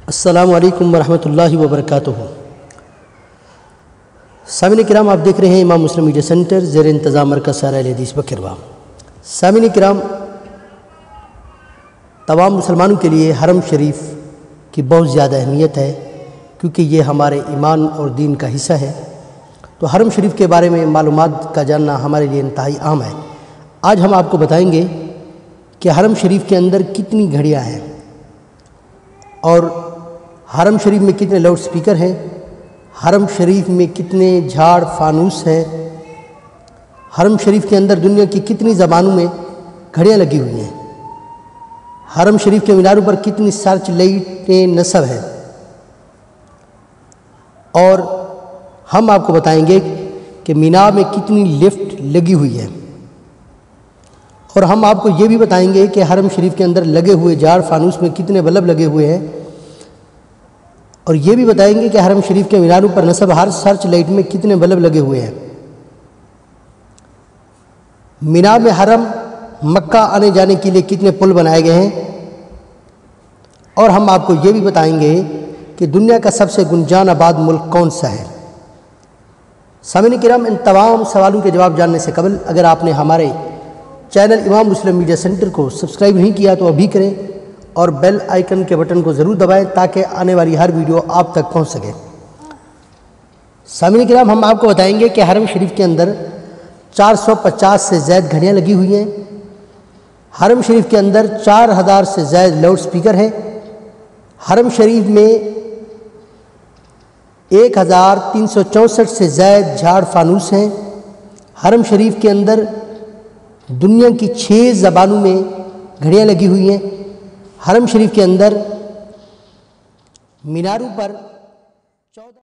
السلام علیکم ورحمۃ اللہ وبرکاتہ۔ سامعین کرام، آپ دیکھ رہے ہیں امام مسلم میڈیا سینٹر زیر انتظام مرکز سارہ اہل حدیث بکروا۔ سامعین کرام، تمام مسلمانوں کے لیے حرم شریف کی بہت زیادہ اہمیت ہے، کیونکہ یہ ہمارے ایمان اور دین کا حصہ ہے۔ تو حرم شریف کے بارے میں معلومات کا جاننا ہمارے لیے انتہائی اہم ہے۔ آج ہم آپ کو بتائیں گے کہ حرم شریف کے اندر کتنی گھڑیاں ہیں، اور حرم شریف میں کتنے لاؤڈ سپیکر ہیں، حرم شریف میں کتنے جھاڑ فانوس ہیں، حرم شریف کے اندر دنیا کی کتنی زبانوں میں گھڑیاں لگی ہوئی ہیں، حرم شریف کے میناروں پر کتنی سرچ لائٹیں نصب ہیں، اور ہم آپ کو بتائیں گے کہ مینار میں کتنی لفٹ لگی ہوئی ہے، اور ہم آپ کو یہ بھی بتائیں گے کہ حرم شریف کے اندر لگے ہوئے جھاڑ فانوس میں کتنے بلب لگے ہوئے ہیں، اور یہ بھی بتائیں گے کہ حرم شریف کے میناروں پر نصب ہر سرچ لائٹ میں کتنے بلب لگے ہوئے ہیں۔ مینار میں حرم مکہ آنے جانے کے لیے کتنے پل بنائے گئے ہیں، اور ہم آپ کو یہ بھی بتائیں گے کہ دنیا کا سب سے گنجان آباد ملک کون سا ہے۔ سامعین کرام، ان تمام سوالوں کے جواب جاننے سے قبل اگر آپ نے ہمارے چینل امام مسلم میڈیا سینٹر کو سبسکرائب نہیں کیا تو ابھی کریں، اور بیل آئیکن کے بٹن کو ضرور دبائیں تاکہ آنے والی ہر ویڈیو آپ تک پہنچ سکے۔ سامعین کرام، ہم آپ کو بتائیں گے کہ حرم شریف کے اندر 450 سے زائد گھڑیاں لگی ہوئی ہیں، حرم شریف کے اندر 4000 سے زائد لاؤڈ سپیکر ہیں، حرم شریف میں 1364 سے زائد جھاڑ فانوس ہیں، حرم شریف کے اندر دنیا کی 6 زبانوں میں گھڑیاں لگی ہوئی ہیں، حرم شریف کے اندر میناروں پر